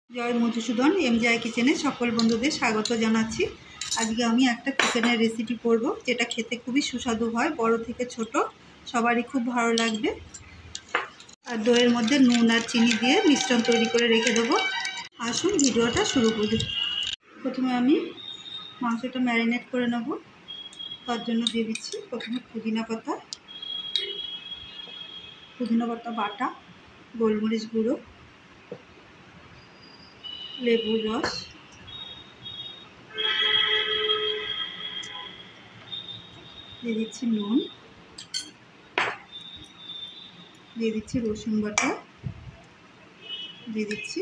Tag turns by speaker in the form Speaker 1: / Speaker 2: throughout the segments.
Speaker 1: জয় মধুসূদন এমজেআই কিচেনে সকল বন্ধুদের স্বাগত জানাচ্ছি। আজকে আমি একটা চিকেনের রেসিপি করব, যেটা খেতে খুবই সুস্বাদু হয়। বড় থেকে ছোট সবারই খুব ভালো লাগবে। আর দইয়ের মধ্যে নুন আর চিনি দিয়ে মিশ্রণ তৈরি করে রেখে দেবো। আসুন ভিডিওটা শুরু করি। প্রথমে আমি মাংসটা ম্যারিনেট করে নেব। তার জন্য দিয়ে দিচ্ছি প্রথমে পুদিনা পাতা বাটা, গোলমরিচ গুঁড়ো, লেবুর রস, দিয়ে দিচ্ছি নুন, দিয়ে দিচ্ছি রসুন বাটা, দিয়ে দিচ্ছি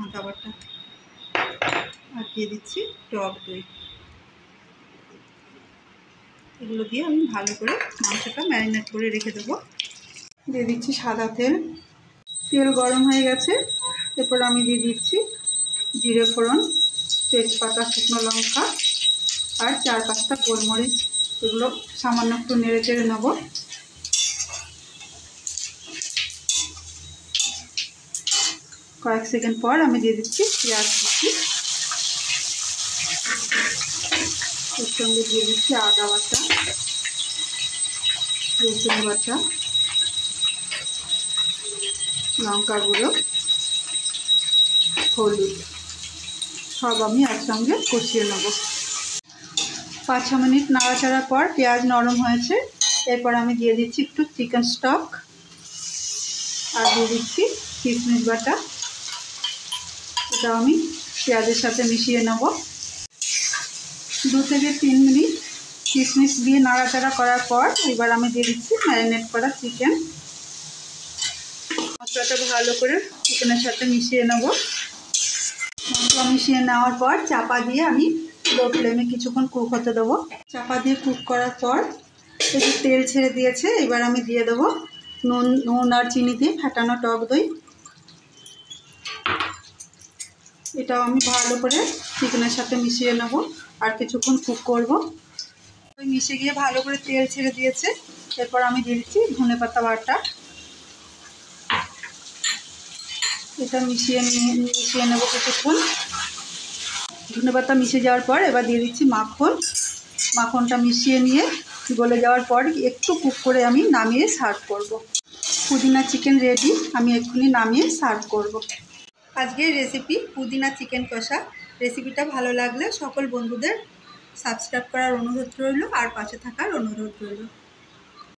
Speaker 1: আদা বাটা, আর দিয়ে দিচ্ছি টক দই। এগুলো দিয়ে আমি ভালো করে মাংসটা ম্যারিনেট করে রেখে দেবো। দিয়ে দিচ্ছি সাদা তেল। তেল গরম হয়ে গেছে। এরপর আমি দিয়ে দিচ্ছি জিরে ফোড়ন, তেজপাতা, শুকনো লঙ্কা আর 4-5টা গোলমরিচ। এগুলো সামান্য একটু নেড়ে চেড়ে নেব। কয়েক সেকেন্ড পর আমি দিয়ে দিচ্ছি পেঁয়াজ কুচি। এর সঙ্গে দিয়ে দিচ্ছি আদা বাটা, রসুন বাটা, লঙ্কা গুঁড়ো, হলুদ, সব আমি একসঙ্গে কষিয়ে নেব। 5-6 মিনিট নাড়াচাড়ার পর পেঁয়াজ নরম হয়েছে। এরপর আমি দিয়ে দিচ্ছি একটু চিকেন স্টক, আর দিয়ে দিচ্ছি কিশমিশ বাটা। এটা আমি পেঁয়াজের সাথে মিশিয়ে নেব। 2 থেকে 3 মিনিট কিশমিশ দিয়ে নাড়াচাড়া করার পর এবার আমি দিয়ে দিচ্ছি ম্যারিনেট করা চিকেন। মশলাটা ভালো করে চিকেনের সাথে মিশিয়ে নেব। মশলা মিশিয়ে নেওয়ার পর চাপা দিয়ে আমি লো ফ্লেমে কিছুক্ষণ কুক হতে দেবো। চাপা দিয়ে কুক করার পর একটু তেল ছেড়ে দিয়েছে। এবার আমি দিয়ে দেবো নুন আর চিনি দিয়ে ফেটানো টক দই। এটাও আমি ভালো করে চিকেনের সাথে মিশিয়ে নেব আর কিছুক্ষণ কুক করব। মিশে গিয়ে ভালো করে তেল ছেড়ে দিয়েছে। এরপর আমি দিয়ে দিচ্ছি ধনেপাতা বাটা। এটা মিশিয়ে নেব কিছুক্ষণ। ধনেপাতা মিশে যাওয়ার পর এবার দিয়ে দিচ্ছি মাখনটা মিশিয়ে নিয়ে গলে যাওয়ার পর একটু কুক করে আমি নামিয়ে সার্ভ করব। পুদিনা চিকেন রেডি। আমি এক্ষুনি নামিয়ে সার্ভ করব। আজকের রেসিপি পুদিনা চিকেন কষা। রেসিপিটা ভালো লাগলে সকল বন্ধুদের সাবস্ক্রাইব করার অনুরোধ রইল আর পাশে থাকার অনুরোধ রইল।